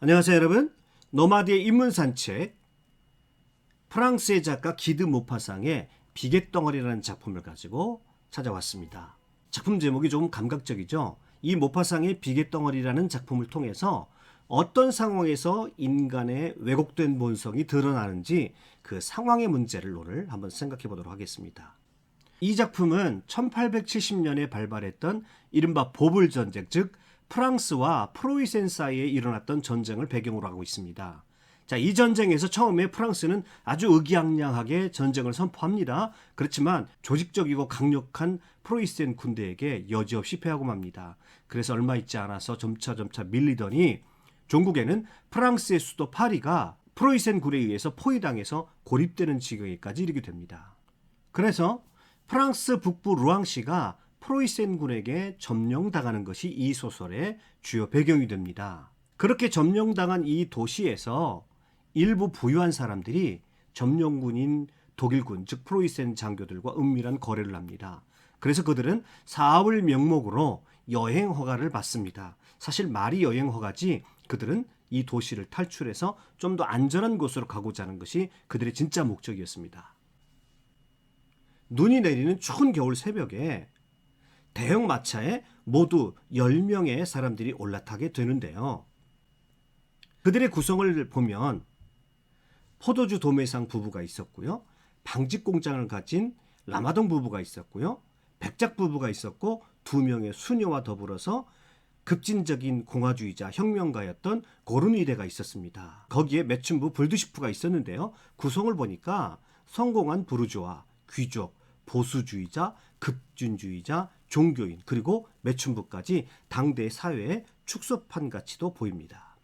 안녕하세요 여러분. 노마드의 인문산책, 프랑스의 작가 기드 모파상의 비계덩어리라는 작품을 가지고 찾아왔습니다. 작품 제목이 조금 감각적이죠. 이 모파상의 비계덩어리라는 작품을 통해서 어떤 상황에서 인간의 왜곡된 본성이 드러나는지 그 상황의 문제를 오늘 한번 생각해 보도록 하겠습니다. 이 작품은 1870년에 발발했던 이른바 보불 전쟁, 즉 프랑스와 프로이센 사이에 일어났던 전쟁을 배경으로 하고 있습니다. 자, 이 전쟁에서 처음에 프랑스는 아주 의기양양하게 전쟁을 선포합니다. 그렇지만 조직적이고 강력한 프로이센 군대에게 여지없이 패하고 맙니다. 그래서 얼마 있지 않아서 점차 밀리더니 종국에는 프랑스의 수도 파리가 프로이센 군에 의해서 포위당해서 고립되는 지경에까지 이르게 됩니다. 그래서 프랑스 북부 루앙시가 프로이센군에게 점령당하는 것이 이 소설의 주요 배경이 됩니다. 그렇게 점령당한 이 도시에서 일부 부유한 사람들이 점령군인 독일군, 즉 프로이센 장교들과 은밀한 거래를 합니다. 그래서 그들은 사업을 명목으로 여행 허가를 받습니다. 사실 말이 여행 허가지 그들은 이 도시를 탈출해서 좀 더 안전한 곳으로 가고자 하는 것이 그들의 진짜 목적이었습니다. 눈이 내리는 추운 겨울 새벽에 대형 마차에 모두 10명의 사람들이 올라타게 되는데요. 그들의 구성을 보면 포도주 도매상 부부가 있었고요. 방직 공장을 가진 라마동 부부가 있었고요. 백작 부부가 있었고 2명의 수녀와 더불어서 급진적인 공화주의자 혁명가였던 고르뉘데가 있었습니다. 거기에 매춘부 불드시프가 있었는데요. 구성을 보니까 성공한 부르주아, 귀족, 보수주의자, 급진주의자, 종교인, 그리고 매춘부까지 당대 사회의 축소판 가치도 보입니다.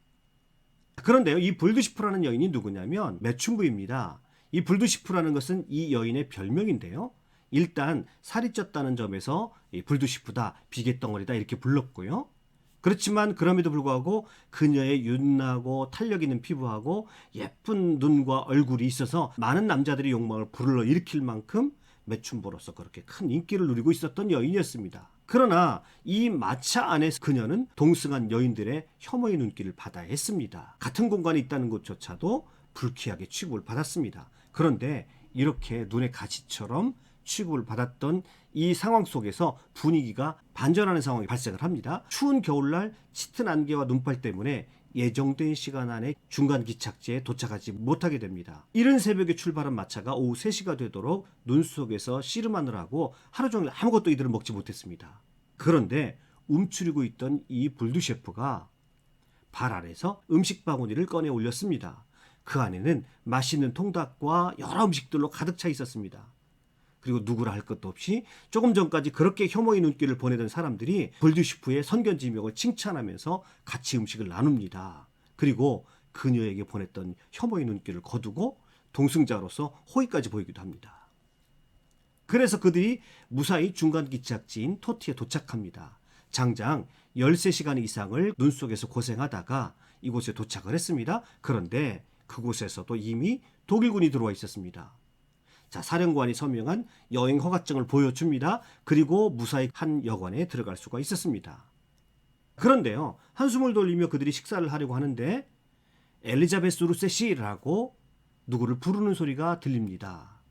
그런데요, 이 불드시프라는 여인이 누구냐면 매춘부입니다. 이 불드시프라는 것은 이 여인의 별명인데요. 일단 살이 쪘다는 점에서 이 불드시프다, 비계덩어리다 이렇게 불렀고요. 그렇지만 그럼에도 불구하고 그녀의 윤나고 탄력 있는 피부하고 예쁜 눈과 얼굴이 있어서 많은 남자들의 욕망을 불러일으킬 만큼 매춘부로서 그렇게 큰 인기를 누리고 있었던 여인이었습니다. 그러나 이 마차 안에서 그녀는 동승한 여인들의 혐오의 눈길을 받아야 했습니다. 같은 공간에 있다는 것조차도 불쾌하게 취급을 받았습니다. 그런데 이렇게 눈의 가시처럼 취급을 받았던 이 상황 속에서 분위기가 반전하는 상황이 발생을 합니다. 추운 겨울날 짙은 안개와 눈발 때문에 예정된 시간 안에 중간 기착지에 도착하지 못하게 됩니다. 이른 새벽에 출발한 마차가 오후 3시가 되도록 눈 속에서 씨름하느라고 하루 종일 아무것도 이들은 먹지 못했습니다. 그런데 움츠리고 있던 이 불두 셰프가 발 아래서 음식 바구니를 꺼내 올렸습니다. 그 안에는 맛있는 통닭과 여러 음식들로 가득 차 있었습니다. 그리고 누구라 할 것도 없이 조금 전까지 그렇게 혐오의 눈길을 보내던 사람들이 불두시프의 선견지명을 칭찬하면서 같이 음식을 나눕니다. 그리고 그녀에게 보냈던 혐오의 눈길을 거두고 동승자로서 호의까지 보이기도 합니다. 그래서 그들이 무사히 중간 기착지인 토티에 도착합니다. 장장 13시간 이상을 눈 속에서 고생하다가 이곳에 도착을 했습니다. 그런데 그곳에서도 이미 독일군이 들어와 있었습니다. 자, 사령관이 서명한 여행 허가증을 보여줍니다. 그리고 무사히 한 여관에 들어갈 수가 있었습니다. 그런데요, 한숨을 돌리며 그들이 식사를 하려고 하는데 엘리자베스 루세시라고 누구를 부르는 소리가 들립니다.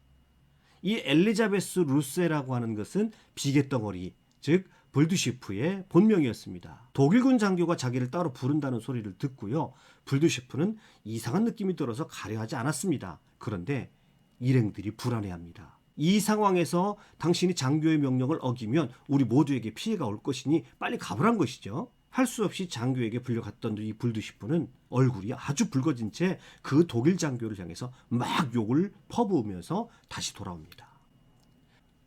이 엘리자베스 루세라고 하는 것은 비계덩어리, 즉 불두시프의 본명이었습니다. 독일군 장교가 자기를 따로 부른다는 소리를 듣고요, 불두시프는 이상한 느낌이 들어서 가려하지 않았습니다. 그런데 일행들이 불안해합니다. 이 상황에서 당신이 장교의 명령을 어기면 우리 모두에게 피해가 올 것이니 빨리 가보란 것이죠. 할 수 없이 장교에게 불려갔던 이 불두시프는 얼굴이 아주 붉어진 채 그 독일 장교를 향해서 막 욕을 퍼부으면서 다시 돌아옵니다.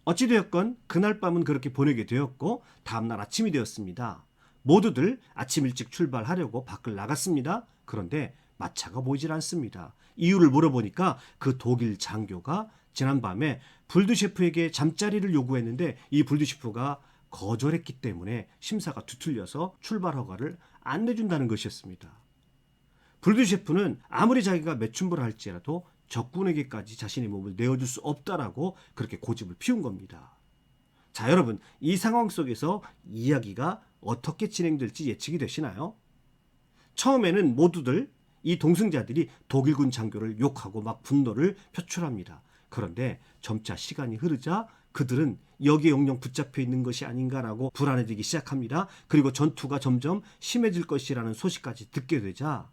어찌되었건 그날 밤은 그렇게 보내게 되었고 다음날 아침이 되었습니다. 모두들 아침 일찍 출발하려고 밖을 나갔습니다. 그런데 마차가 보이질 않습니다. 이유를 물어보니까 그 독일 장교가 지난밤에 불두셰프에게 잠자리를 요구했는데 이 불두셰프가 거절했기 때문에 심사가 뒤틀려서 출발 허가를 안 내준다는 것이었습니다. 불두셰프는 아무리 자기가 매춘부를 할지라도 적군에게까지 자신의 몸을 내어줄 수 없다라고 그렇게 고집을 피운 겁니다. 자, 여러분, 이 상황 속에서 이야기가 어떻게 진행될지 예측이 되시나요? 처음에는 모두들 이 동승자들이 독일군 장교를 욕하고 막 분노를 표출합니다. 그런데 점차 시간이 흐르자 그들은 여기에 영영 붙잡혀 있는 것이 아닌가라고 불안해지기 시작합니다. 그리고 전투가 점점 심해질 것이라는 소식까지 듣게 되자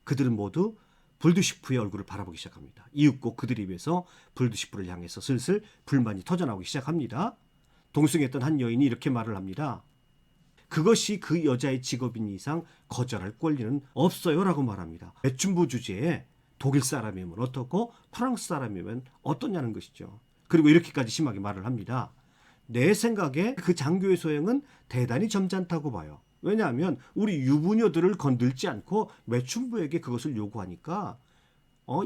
그들은 모두 불두시프의 얼굴을 바라보기 시작합니다. 이윽고 그들의 입에서 불두시프를 향해서 슬슬 불만이 터져나오기 시작합니다. 동승했던 한 여인이 이렇게 말을 합니다. 그것이 그 여자의 직업인 이상 거절할 권리는 없어요 라고 말합니다. 매춘부 주제에 독일 사람이면 어떻고 프랑스 사람이면 어떠냐는 것이죠. 그리고 이렇게까지 심하게 말을 합니다. 내 생각에 그 장교의 소행은 대단히 점잖다고 봐요. 왜냐하면 우리 유부녀들을 건들지 않고 매춘부에게 그것을 요구하니까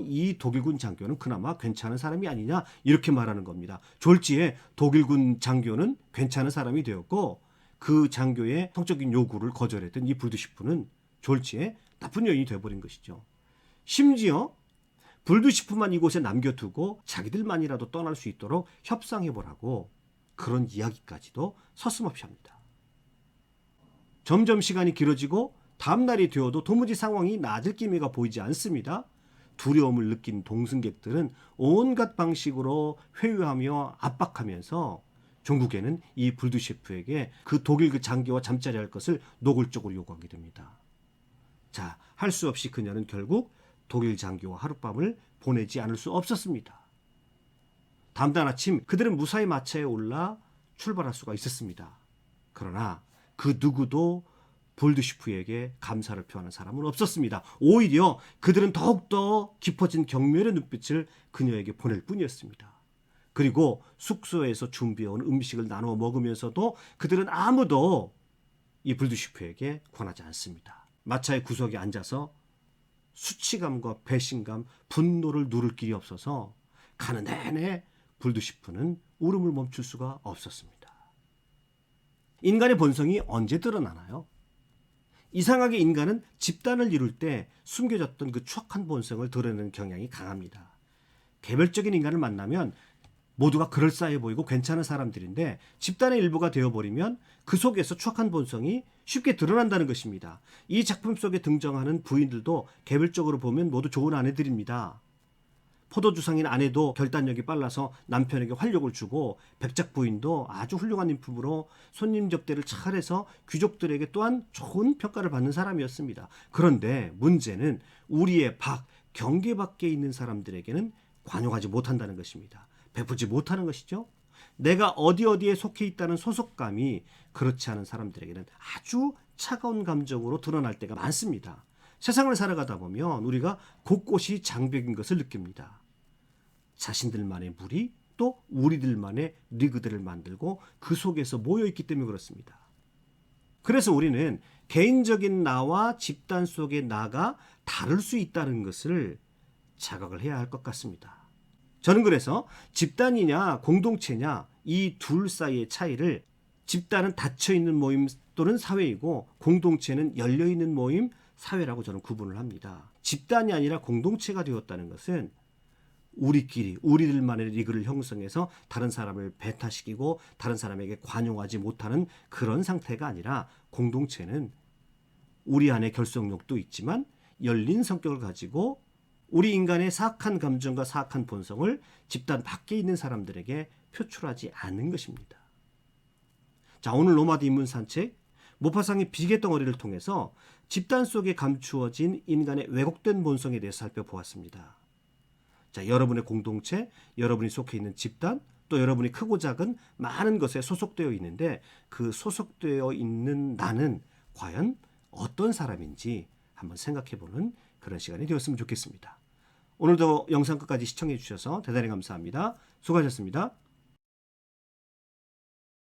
이 독일군 장교는 그나마 괜찮은 사람이 아니냐 이렇게 말하는 겁니다. 졸지에 독일군 장교는 괜찮은 사람이 되었고 그 장교의 성적인 요구를 거절했던 이 불두시프는 졸지에 나쁜 여인이 되어버린 것이죠. 심지어 불두시프만 이곳에 남겨두고 자기들만이라도 떠날 수 있도록 협상해보라고 그런 이야기까지도 서슴없이 합니다. 점점 시간이 길어지고 다음날이 되어도 도무지 상황이 나아질 기미가 보이지 않습니다. 두려움을 느낀 동승객들은 온갖 방식으로 회유하며 압박하면서 종국에는 이 불두시프에게 그 독일 그 장교와 잠자리 할 것을 노골적으로 요구하게 됩니다. 자, 할 수 없이 그녀는 결국 독일 장교와 하룻밤을 보내지 않을 수 없었습니다. 다음날 아침 그들은 무사히 마차에 올라 출발할 수가 있었습니다. 그러나 그 누구도 불두시프에게 감사를 표하는 사람은 없었습니다. 오히려 그들은 더욱더 깊어진 경멸의 눈빛을 그녀에게 보낼 뿐이었습니다. 그리고 숙소에서 준비해온 음식을 나누어 먹으면서도 그들은 아무도 이 불두시프에게 권하지 않습니다. 마차의 구석에 앉아서 수치감과 배신감, 분노를 누를 길이 없어서 가는 내내 불두시프는 울음을 멈출 수가 없었습니다. 인간의 본성이 언제 드러나나요? 이상하게 인간은 집단을 이룰 때 숨겨졌던 그 추악한 본성을 드러내는 경향이 강합니다. 개별적인 인간을 만나면 모두가 그럴싸해 보이고 괜찮은 사람들인데 집단의 일부가 되어버리면 그 속에서 추악한 본성이 쉽게 드러난다는 것입니다. 이 작품 속에 등장하는 부인들도 개별적으로 보면 모두 좋은 아내들입니다. 포도주상인 아내도 결단력이 빨라서 남편에게 활력을 주고 백작 부인도 아주 훌륭한 인품으로 손님 접대를 잘해서 귀족들에게 또한 좋은 평가를 받는 사람이었습니다. 그런데 문제는 우리의 경계 밖에 있는 사람들에게는 관용하지 못한다는 것입니다. 베푸지 못하는 것이죠. 내가 어디에 속해 있다는 소속감이 그렇지 않은 사람들에게는 아주 차가운 감정으로 드러날 때가 많습니다. 세상을 살아가다 보면 우리가 곳곳이 장벽인 것을 느낍니다. 자신들만의 무리 또 우리들만의 리그들을 만들고 그 속에서 모여있기 때문에 그렇습니다. 그래서 우리는 개인적인 나와 집단 속의 나가 다를 수 있다는 것을 자각을 해야 할 것 같습니다. 저는 그래서 집단이냐 공동체냐 이 둘 사이의 차이를 집단은 닫혀있는 모임 또는 사회이고 공동체는 열려있는 모임 사회라고 저는 구분을 합니다. 집단이 아니라 공동체가 되었다는 것은 우리들만의 리그를 형성해서 다른 사람을 배타시키고 다른 사람에게 관용하지 못하는 그런 상태가 아니라 공동체는 우리 안에 결속력도 있지만 열린 성격을 가지고 우리 인간의 사악한 감정과 사악한 본성을 집단 밖에 있는 사람들에게 표출하지 않는 것입니다. 자, 오늘 노마드 인문 산책 모파상의 비계덩어리를 통해서 집단 속에 감추어진 인간의 왜곡된 본성에 대해서 살펴보았습니다. 자, 여러분의 공동체, 여러분이 속해 있는 집단, 또 여러분이 크고 작은 많은 것에 소속되어 있는데 그 소속되어 있는 나는 과연 어떤 사람인지 한번 생각해보는 그런 시간이 되었으면 좋겠습니다. 오늘도 영상 끝까지 시청해 주셔서 대단히 감사합니다. 수고하셨습니다.